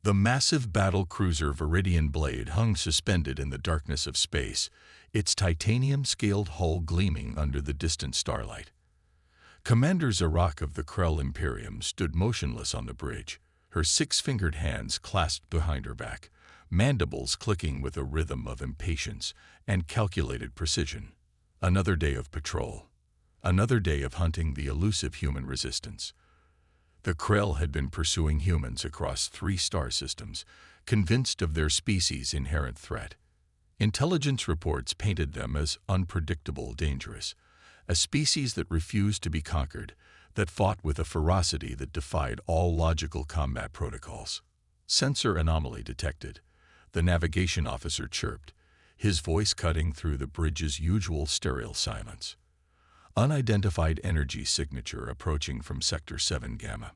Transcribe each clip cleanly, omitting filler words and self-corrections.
The massive battle cruiser Viridian Blade hung suspended in the darkness of space, its titanium-scaled hull gleaming under the distant starlight. Commander Zarak of the Krell Imperium stood motionless on the bridge, her six-fingered hands clasped behind her back, mandibles clicking with a rhythm of impatience and calculated precision. Another day of patrol. Another day of hunting the elusive human resistance. The Krell had been pursuing humans across 3 star systems, convinced of their species' inherent threat. Intelligence reports painted them as unpredictable, dangerous, a species that refused to be conquered, that fought with a ferocity that defied all logical combat protocols. Sensor anomaly detected. The navigation officer chirped, his voice cutting through the bridge's usual sterile silence. Unidentified energy signature approaching from Sector 7 Gamma.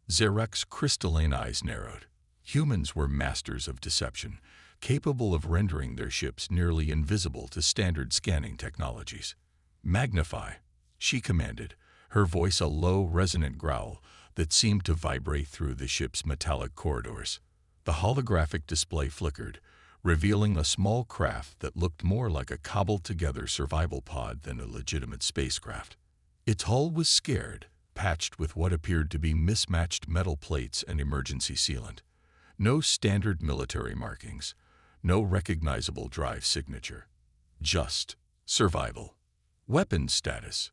Zarak's crystalline eyes narrowed. Humans were masters of deception, capable of rendering their ships nearly invisible to standard scanning technologies. "Magnify," she commanded, her voice a low, resonant growl that seemed to vibrate through the ship's metallic corridors. The holographic display flickered, revealing a small craft that looked more like a cobbled-together survival pod than a legitimate spacecraft. Its hull was scared, patched with what appeared to be mismatched metal plates and emergency sealant. No standard military markings, no recognizable drive signature. Just survival. "Weapons status?"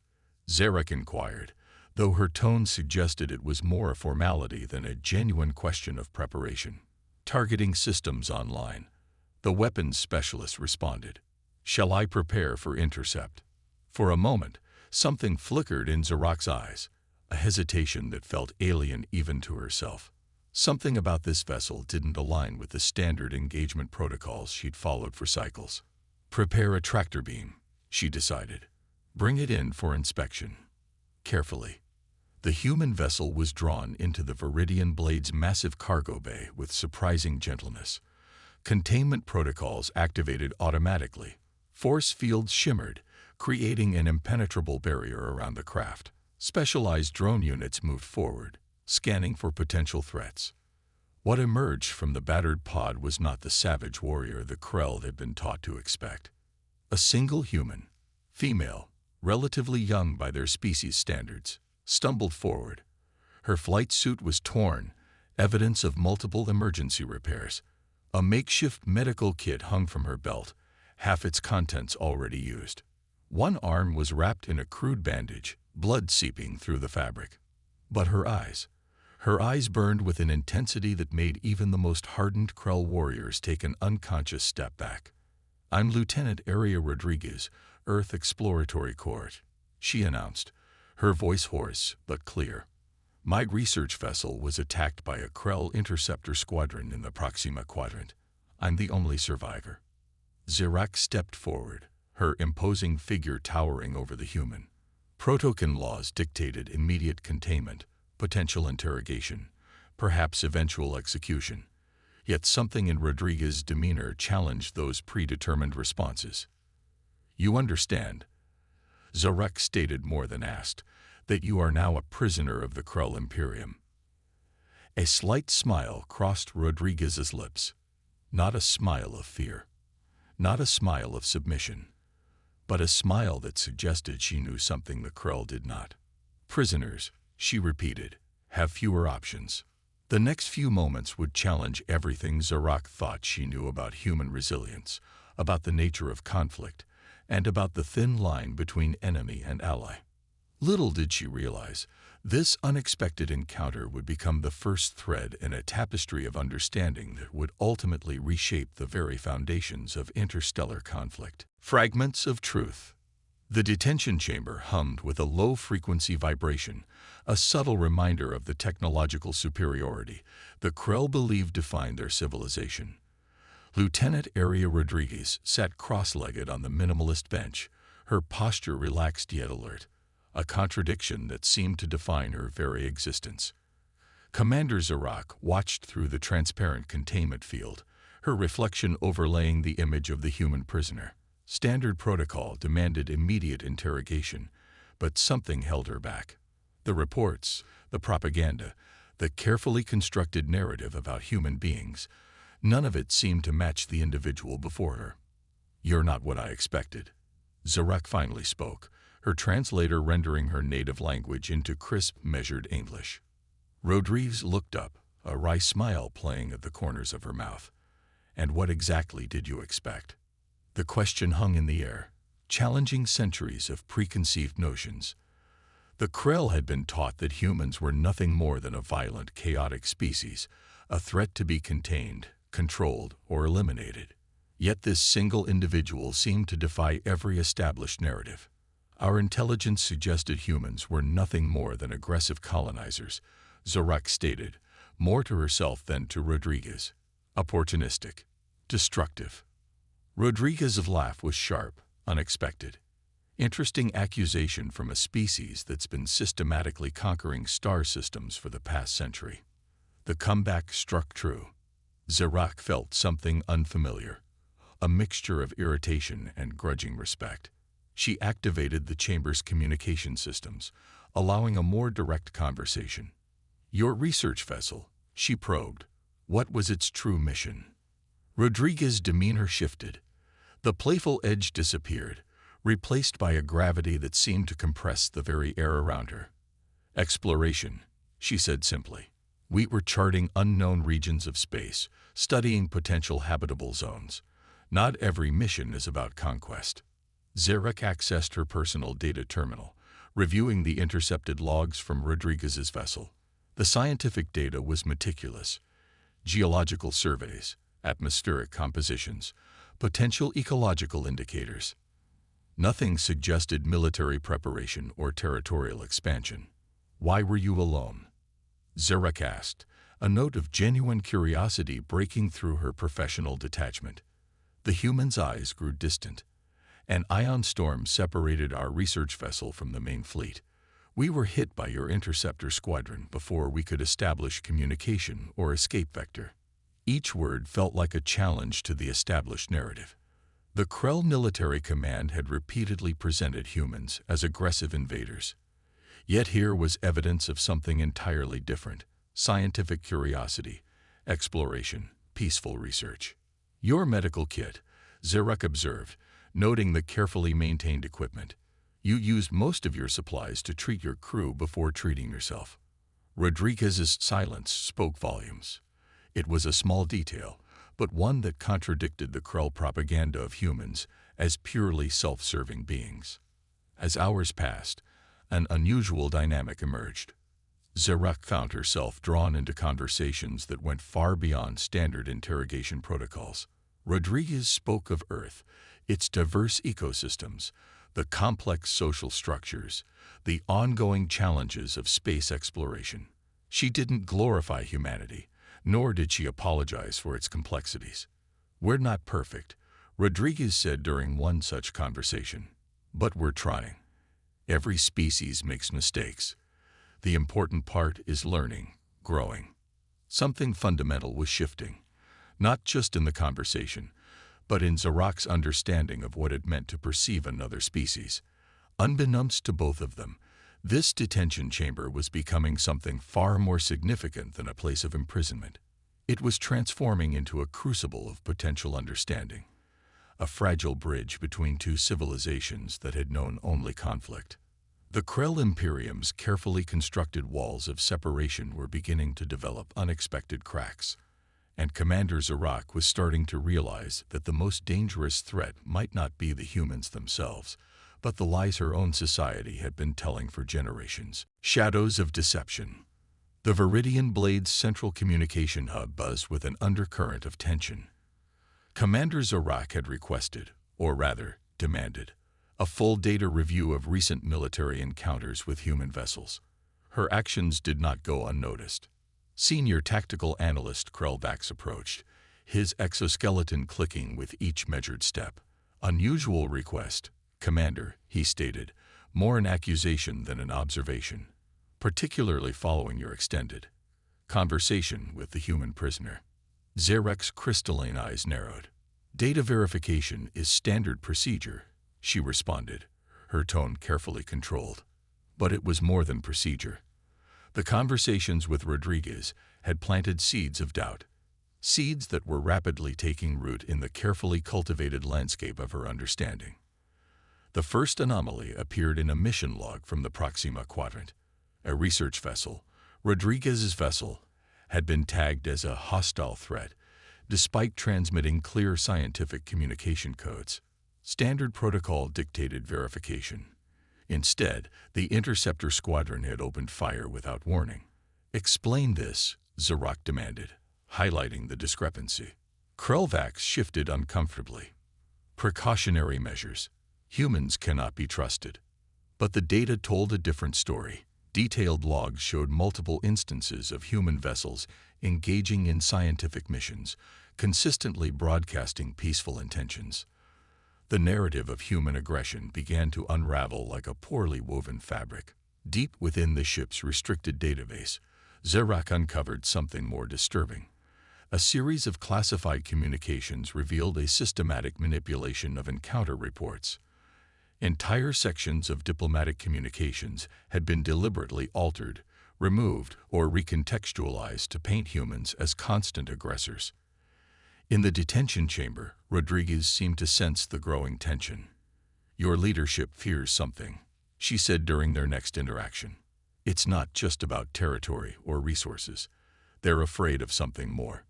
Zarak inquired, though her tone suggested it was more a formality than a genuine question of preparation. "Targeting systems online," the weapons specialist responded. "Shall I prepare for intercept?" For a moment, something flickered in Zarak's eyes, a hesitation that felt alien even to herself. Something about this vessel didn't align with the standard engagement protocols she'd followed for cycles. "Prepare a tractor beam," she decided. "Bring it in for inspection." Carefully, the human vessel was drawn into the Viridian Blade's massive cargo bay with surprising gentleness. Containment protocols activated automatically. Force fields shimmered, creating an impenetrable barrier around the craft. Specialized drone units moved forward, scanning for potential threats. What emerged from the battered pod was not the savage warrior the Krell had been taught to expect. A single human, female, relatively young by their species standards, stumbled forward. Her flight suit was torn, evidence of multiple emergency repairs. A makeshift medical kit hung from her belt, half its contents already used. One arm was wrapped in a crude bandage, blood seeping through the fabric. But her eyes burned with an intensity that made even the most hardened Krell warriors take an unconscious step back. "I'm Lieutenant Aria Rodriguez, Earth Exploratory Corps," she announced, her voice hoarse but clear. "My research vessel was attacked by a Krell interceptor squadron in the Proxima Quadrant. I'm the only survivor." Zarak stepped forward, her imposing figure towering over the human. Protocan laws dictated immediate containment, potential interrogation, perhaps eventual execution. Yet something in Rodriguez's demeanor challenged those predetermined responses. "You understand," Zarak stated more than asked, "that you are now a prisoner of the Krell Imperium." A slight smile crossed Rodriguez's lips. Not a smile of fear, not a smile of submission, but a smile that suggested she knew something the Krell did not. "Prisoners," she repeated, "have fewer options." The next few moments would challenge everything Zarak thought she knew about human resilience, about the nature of conflict, and about the thin line between enemy and ally. Little did she realize, this unexpected encounter would become the first thread in a tapestry of understanding that would ultimately reshape the very foundations of interstellar conflict. Fragments of truth. The detention chamber hummed with a low-frequency vibration, a subtle reminder of the technological superiority the Krell believed defined their civilization. Lieutenant Aria Rodriguez sat cross-legged on the minimalist bench, her posture relaxed yet alert, a contradiction that seemed to define her very existence. Commander Zarak watched through the transparent containment field, her reflection overlaying the image of the human prisoner. Standard protocol demanded immediate interrogation, but something held her back. The reports, the propaganda, The carefully constructed narrative about human beings, none of it seemed to match the individual before her. "You're not what I expected," Zarak finally spoke, her translator rendering her native language into crisp, measured English. Rodriguez looked up, a wry smile playing at the corners of her mouth. "And what exactly did you expect?" The question hung in the air, challenging centuries of preconceived notions. The Krell had been taught that humans were nothing more than a violent, chaotic species, a threat to be contained, controlled, or eliminated. Yet this single individual seemed to defy every established narrative. "Our intelligence suggested humans were nothing more than aggressive colonizers," Zarak stated, more to herself than to Rodriguez. "Opportunistic. Destructive." Rodriguez's laugh was sharp, unexpected. Interesting accusation from a species that's been systematically conquering star systems for the past century. The comeback struck true. Zarak felt something unfamiliar, a mixture of irritation and grudging respect. She activated the chamber's communication systems, allowing a more direct conversation. "Your research vessel," she probed. "What was its true mission?" Rodriguez's demeanor shifted. The playful edge disappeared, replaced by a gravity that seemed to compress the very air around her. "Exploration," she said simply. "We were charting unknown regions of space, studying potential habitable zones. Not every mission is about conquest." Zarak accessed her personal data terminal, reviewing the intercepted logs from Rodriguez's vessel. The scientific data was meticulous. Geological surveys, atmospheric compositions, potential ecological indicators. Nothing suggested military preparation or territorial expansion. "Why were you alone?" Zarak asked, a note of genuine curiosity breaking through her professional detachment. The human's eyes grew distant. "An ion storm separated our research vessel from the main fleet. We were hit by your interceptor squadron before we could establish communication or escape vector." Each word felt like a challenge to the established narrative. The Krell military command had repeatedly presented humans as aggressive invaders. Yet here was evidence of something entirely different: scientific curiosity, exploration, peaceful research. "Your medical kit," Zarak observed, noting the carefully maintained equipment. "You used most of your supplies to treat your crew before treating yourself." Rodriguez's silence spoke volumes. It was a small detail, but one that contradicted the Krell propaganda of humans as purely self-serving beings. As hours passed, an unusual dynamic emerged. Zarak found herself drawn into conversations that went far beyond standard interrogation protocols. Rodriguez spoke of Earth, its diverse ecosystems, the complex social structures, the ongoing challenges of space exploration. She didn't glorify humanity, nor did she apologize for its complexities. "We're not perfect," Rodriguez said during one such conversation. "But we're trying. Every species makes mistakes. The important part is learning, growing." Something fundamental was shifting, not just in the conversation, but in Zarak's understanding of what it meant to perceive another species. Unbeknownst to both of them, this detention chamber was becoming something far more significant than a place of imprisonment. It was transforming into a crucible of potential understanding, a fragile bridge between two civilizations that had known only conflict. The Krell Imperium's carefully constructed walls of separation were beginning to develop unexpected cracks, and Commander Zarak was starting to realize that the most dangerous threat might not be the humans themselves, but the lies her own society had been telling for generations. Shadows of deception. The Viridian Blade's central communication hub buzzed with an undercurrent of tension. Commander Zarak had requested, or rather, demanded, a full data review of recent military encounters with human vessels. Her actions did not go unnoticed. Senior tactical analyst Krellvax approached, his exoskeleton clicking with each measured step. "Unusual request, Commander," he stated, more an accusation than an observation, "particularly following your extended conversation with the human prisoner." Zarak's crystalline eyes narrowed. "Data verification is standard procedure," she responded, her tone carefully controlled. But it was more than procedure. The conversations with Rodriguez had planted seeds of doubt, seeds that were rapidly taking root in the carefully cultivated landscape of her understanding. The first anomaly appeared in a mission log from the Proxima Quadrant. A research vessel, Rodriguez's vessel, had been tagged as a hostile threat, despite transmitting clear scientific communication codes. Standard protocol dictated verification. Instead, the interceptor squadron had opened fire without warning. "Explain this," Zarak demanded, highlighting the discrepancy. Krelvax shifted uncomfortably. "Precautionary measures. Humans cannot be trusted." But the data told a different story. Detailed logs showed multiple instances of human vessels engaging in scientific missions, consistently broadcasting peaceful intentions. The narrative of human aggression began to unravel like a poorly woven fabric. Deep within the ship's restricted database, Zarak uncovered something more disturbing. A series of classified communications revealed a systematic manipulation of encounter reports. Entire sections of diplomatic communications had been deliberately altered, removed, or recontextualized to paint humans as constant aggressors. In the detention chamber, Rodriguez seemed to sense the growing tension. "Your leadership fears something," she said during their next interaction. "It's not just about territory or resources. They're afraid of something more."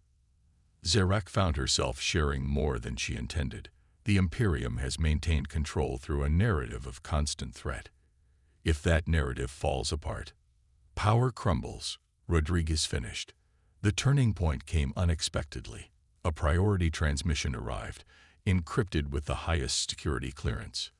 Zarak found herself sharing more than she intended. The Imperium has maintained control through a narrative of constant threat. If that narrative falls apart, power crumbles, Rodriguez finished. The turning point came unexpectedly. A priority transmission arrived, encrypted with the highest security clearance.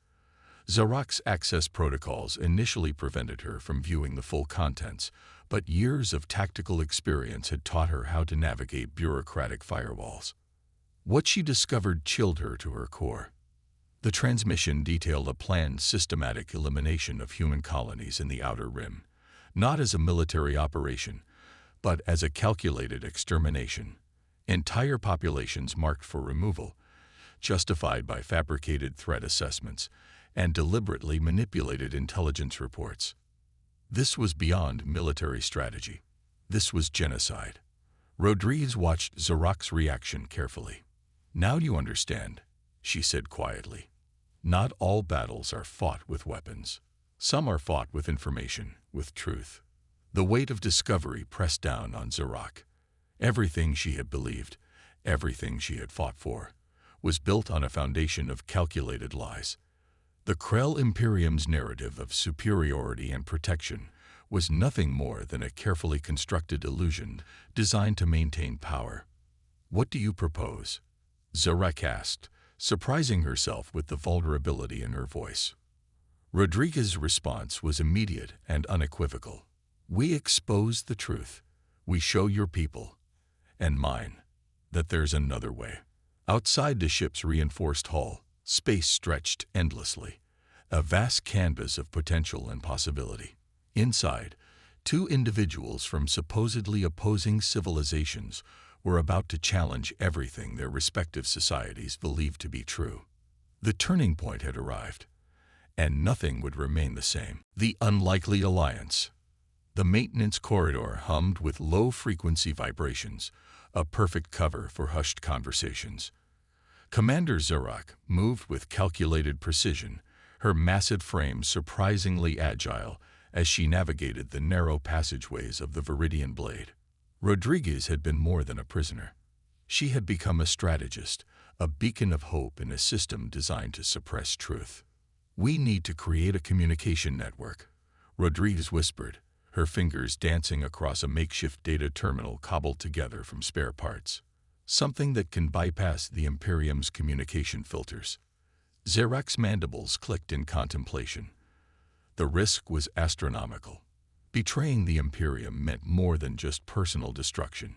Zarak's access protocols initially prevented her from viewing the full contents, but years of tactical experience had taught her how to navigate bureaucratic firewalls. What she discovered chilled her to her core. The transmission detailed a planned, systematic elimination of human colonies in the Outer Rim, not as a military operation, but as a calculated extermination. Entire populations marked for removal, justified by fabricated threat assessments and deliberately manipulated intelligence reports. This was beyond military strategy. This was genocide. Rodriguez watched Zarak's reaction carefully. "Now you understand," she said quietly. "Not all battles are fought with weapons. Some are fought with information, with truth." The weight of discovery pressed down on Zarak. Everything she had believed, everything she had fought for, was built on a foundation of calculated lies. The Krell Imperium's narrative of superiority and protection was nothing more than a carefully constructed illusion designed to maintain power. "What do you propose?" Zarak asked, surprising herself with the vulnerability in her voice. Rodriguez's response was immediate and unequivocal. "We expose the truth. We show your people, and mine, that there's another way." Outside the ship's reinforced hull, space stretched endlessly, a vast canvas of potential and possibility. Inside, two individuals from supposedly opposing civilizations were about to challenge everything their respective societies believed to be true. The turning point had arrived, and nothing would remain the same. The unlikely alliance. The maintenance corridor hummed with low-frequency vibrations, a perfect cover for hushed conversations. Commander Zarak moved with calculated precision, her massive frame surprisingly agile as she navigated the narrow passageways of the Viridian Blade. Rodriguez had been more than a prisoner. She had become a strategist, a beacon of hope in a system designed to suppress truth. "We need to create a communication network," Rodriguez whispered, her fingers dancing across a makeshift data terminal cobbled together from spare parts. "Something that can bypass the Imperium's communication filters." Zarak's mandibles clicked in contemplation. The risk was astronomical. Betraying the Imperium meant more than just personal destruction.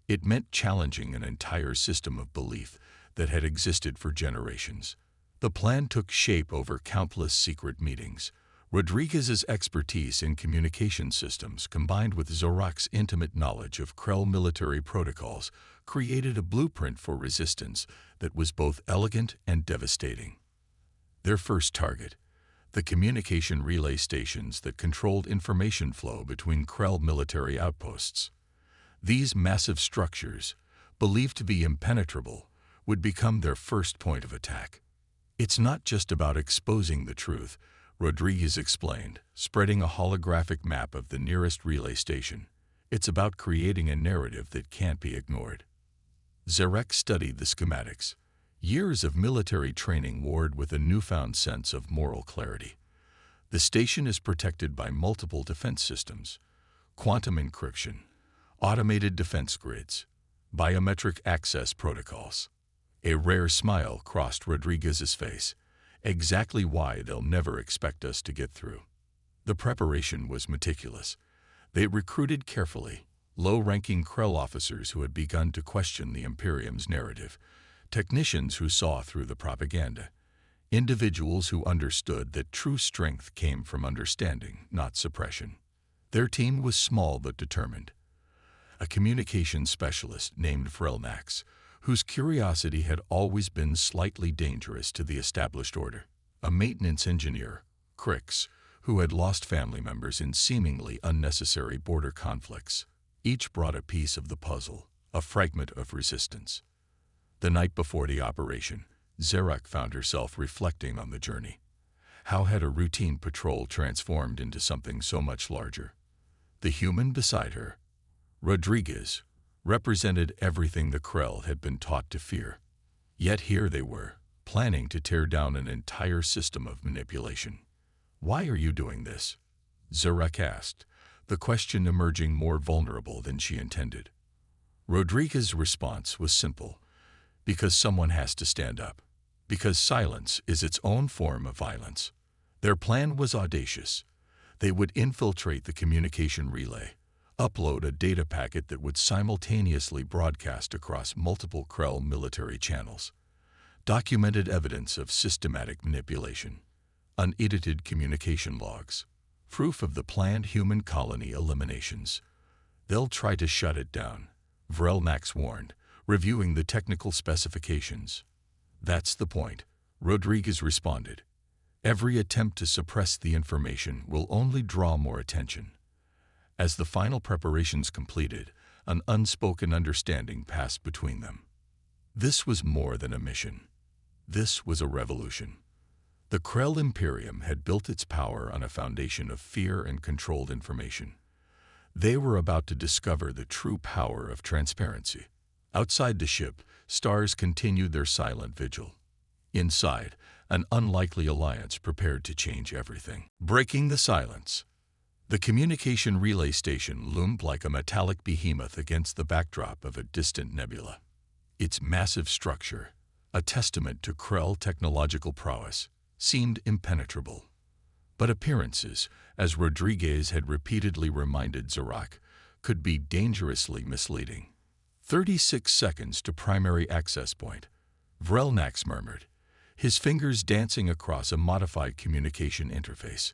It meant challenging an entire system of belief that had existed for generations. The plan took shape over countless secret meetings. Rodriguez's expertise in communication systems, combined with Zarak's intimate knowledge of Krell military protocols, created a blueprint for resistance that was both elegant and devastating. Their first target, the communication relay stations that controlled information flow between Krell military outposts. These massive structures, believed to be impenetrable, would become their first point of attack. It's not just about exposing the truth, Rodriguez explained, spreading a holographic map of the nearest relay station. It's about creating a narrative that can't be ignored. Zarek studied the schematics. Years of military training warred with a newfound sense of moral clarity. The station is protected by multiple defense systems: quantum encryption, automated defense grids, biometric access protocols. A rare smile crossed Rodriguez's face. Exactly why they'll never expect us to get through. The preparation was meticulous. They recruited carefully low-ranking Krell officers who had begun to question the Imperium's narrative, technicians who saw through the propaganda, individuals who understood that true strength came from understanding, not suppression. Their team was small but determined. A communications specialist named Vrelnax, whose curiosity had always been slightly dangerous to the established order. A maintenance engineer, Crix, who had lost family members in seemingly unnecessary border conflicts. Each brought a piece of the puzzle, a fragment of resistance. The night before the operation, Zarek found herself reflecting on the journey. How had a routine patrol transformed into something so much larger? The human beside her, Rodriguez, represented everything the Krell had been taught to fear. Yet here they were, planning to tear down an entire system of manipulation. "Why are you doing this?" Zarek asked, the question emerging more vulnerable than she intended. Rodriguez's response was simple: because someone has to stand up. Because silence is its own form of violence. Their plan was audacious. They would infiltrate the communication relay, upload a data packet that would simultaneously broadcast across multiple Krell military channels. Documented evidence of systematic manipulation. Unedited communication logs. Proof of the planned human colony eliminations. "They'll try to shut it down," Vrelnax warned, reviewing the technical specifications. "That's the point," Rodriguez responded. "Every attempt to suppress the information will only draw more attention." As the final preparations completed, an unspoken understanding passed between them. This was more than a mission. This was a revolution. The Krell Imperium had built its power on a foundation of fear and controlled information. They were about to discover the true power of transparency. Outside the ship, stars continued their silent vigil. Inside, an unlikely alliance prepared to change everything. Breaking the silence. The communication relay station loomed like a metallic behemoth against the backdrop of a distant nebula. Its massive structure, a testament to Krell technological prowess, seemed impenetrable. But appearances, as Rodriguez had repeatedly reminded Zarek, could be dangerously misleading. 36 seconds to primary access point, Vrelnax murmured, his fingers dancing across a modified communication interface.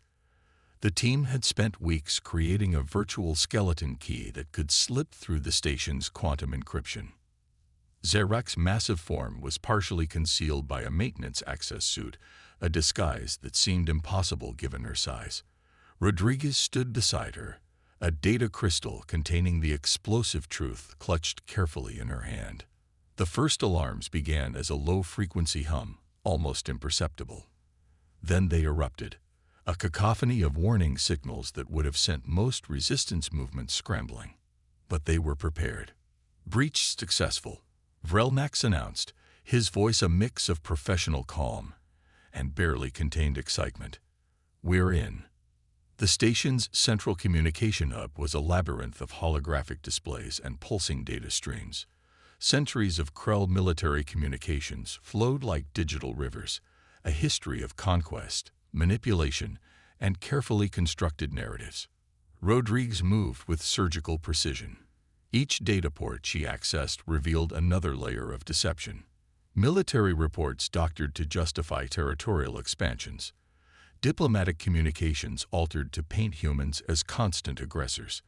The team had spent weeks creating a virtual skeleton key that could slip through the station's quantum encryption. Zarek's massive form was partially concealed by a maintenance access suit, a disguise that seemed impossible given her size. Rodriguez stood beside her, a data crystal containing the explosive truth clutched carefully in her hand. The first alarms began as a low-frequency hum, almost imperceptible. Then they erupted, a cacophony of warning signals that would have sent most resistance movements scrambling. But they were prepared. "Breach successful," Vrelnax announced, his voice a mix of professional calm and barely contained excitement. "We're in." The station's central communication hub was a labyrinth of holographic displays and pulsing data streams. Centuries of Krell military communications flowed like digital rivers, a history of conquest, manipulation, and carefully constructed narratives. Rodriguez moved with surgical precision. Each data port she accessed revealed another layer of deception. Military reports doctored to justify territorial expansions. Diplomatic communications altered to paint humans as constant aggressors.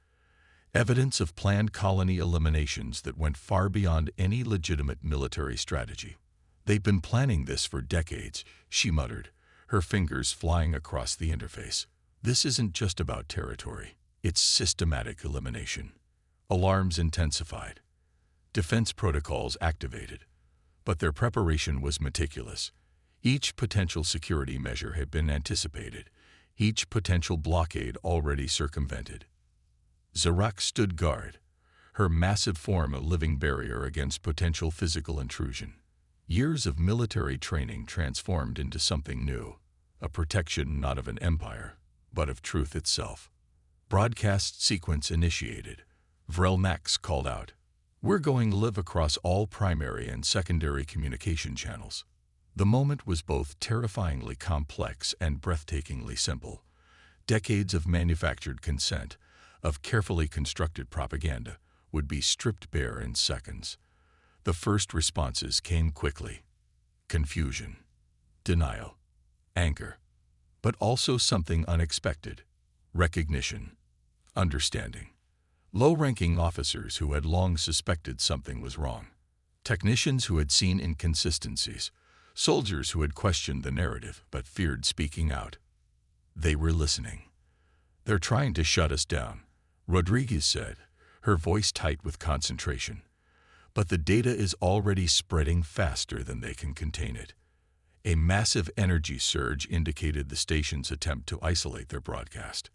Evidence of planned colony eliminations that went far beyond any legitimate military strategy. "They've been planning this for decades," she muttered, her fingers flying across the interface. This isn't just about territory. It's systematic elimination. Alarms intensified. Defense protocols activated. But their preparation was meticulous. Each potential security measure had been anticipated. Each potential blockade already circumvented. Zarak stood guard, her massive form a living barrier against potential physical intrusion. Years of military training transformed into something new, a protection not of an empire, but of truth itself. Broadcast sequence initiated. Vrelnax called out, "We're going live across all primary and secondary communication channels." The moment was both terrifyingly complex and breathtakingly simple. Decades of manufactured consent, of carefully constructed propaganda, would be stripped bare in seconds. The first responses came quickly. Confusion, denial, anger, but also something unexpected: recognition, understanding. Low-ranking officers who had long suspected something was wrong. Technicians who had seen inconsistencies. Soldiers who had questioned the narrative but feared speaking out. They were listening. "They're trying to shut us down," Rodriguez said, her voice tight with concentration. "But the data is already spreading faster than they can contain it." A massive energy surge indicated the station's attempt to isolate their broadcast.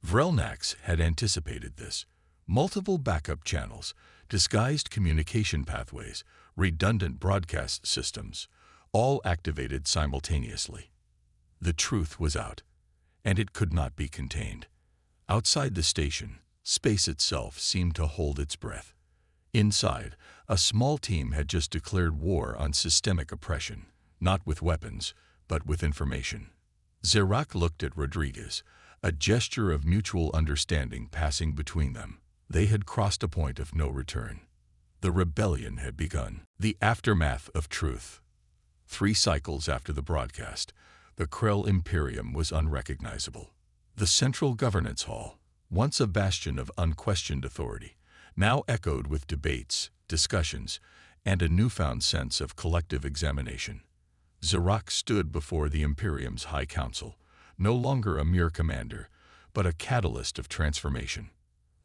Vrelnax had anticipated this. Multiple backup channels, disguised communication pathways, redundant broadcast systems, all activated simultaneously. The truth was out, and it could not be contained. Outside the station, space itself seemed to hold its breath. Inside, a small team had just declared war on systemic oppression, not with weapons, but with information. Zarak looked at Rodriguez, a gesture of mutual understanding passing between them. They had crossed a point of no return. The rebellion had begun. The aftermath of truth. 3 cycles after the broadcast, the Krell Imperium was unrecognizable. The Central Governance Hall, once a bastion of unquestioned authority, now echoed with debates, discussions, and a newfound sense of collective examination. Zarak stood before the Imperium's High Council, no longer a mere commander, but a catalyst of transformation.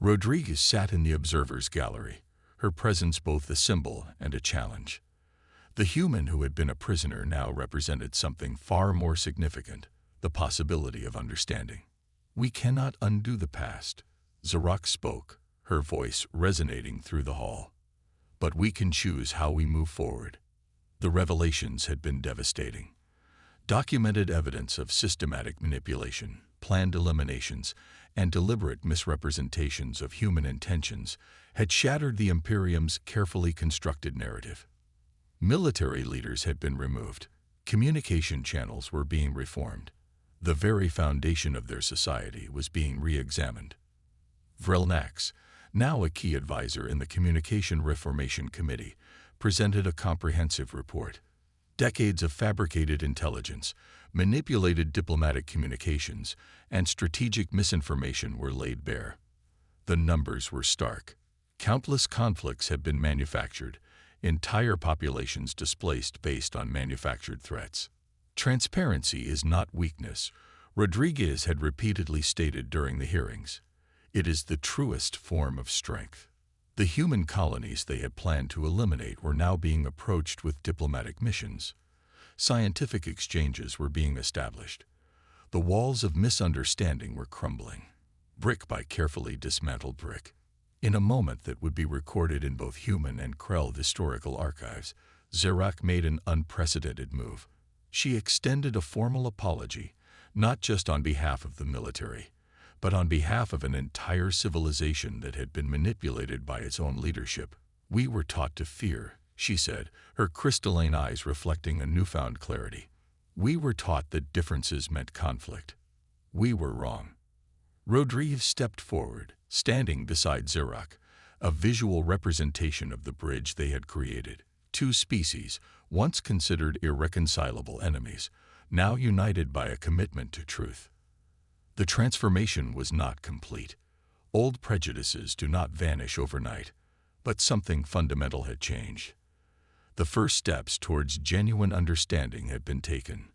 Rodriguez sat in the observer's gallery, her presence both a symbol and a challenge. The human who had been a prisoner now represented something far more significant: the possibility of understanding. "We cannot undo the past," Zarak spoke, her voice resonating through the hall. "But we can choose how we move forward." The revelations had been devastating. Documented evidence of systematic manipulation, planned eliminations, and deliberate misrepresentations of human intentions had shattered the Imperium's carefully constructed narrative. Military leaders had been removed. Communication channels were being reformed. The very foundation of their society was being re-examined. Vrelnax, now a key advisor in the Communication Reformation Committee, presented a comprehensive report. Decades of fabricated intelligence, manipulated diplomatic communications, and strategic misinformation were laid bare. The numbers were stark. Countless conflicts had been manufactured, entire populations displaced based on manufactured threats. Transparency is not weakness, Rodriguez had repeatedly stated during the hearings. It is the truest form of strength. The human colonies they had planned to eliminate were now being approached with diplomatic missions. Scientific exchanges were being established. The walls of misunderstanding were crumbling, brick by carefully dismantled brick. In a moment that would be recorded in both human and Krell historical archives, Zarak made an unprecedented move. She extended a formal apology, not just on behalf of the military, but on behalf of an entire civilization that had been manipulated by its own leadership. "We were taught to fear," she said, her crystalline eyes reflecting a newfound clarity. "We were taught that differences meant conflict. We were wrong." Rodriguez stepped forward, standing beside Zarak, a visual representation of the bridge they had created. 2 species, once considered irreconcilable enemies, now united by a commitment to truth. The transformation was not complete. Old prejudices do not vanish overnight, but something fundamental had changed. The first steps towards genuine understanding had been taken.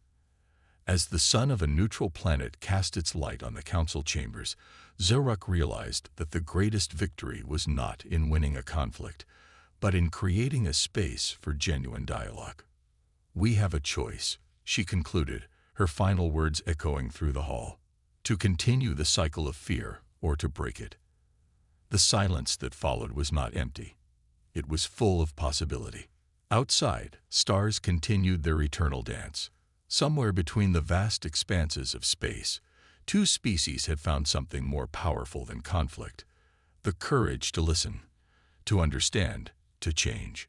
As the sun of a neutral planet cast its light on the council chambers, Zarok realized that the greatest victory was not in winning a conflict, but in creating a space for genuine dialogue. "We have a choice," she concluded, her final words echoing through the hall. "To continue the cycle of fear or to break it." The silence that followed was not empty. It was full of possibility. Outside, stars continued their eternal dance. Somewhere between the vast expanses of space, two species had found something more powerful than conflict: the courage to listen, to understand, to change.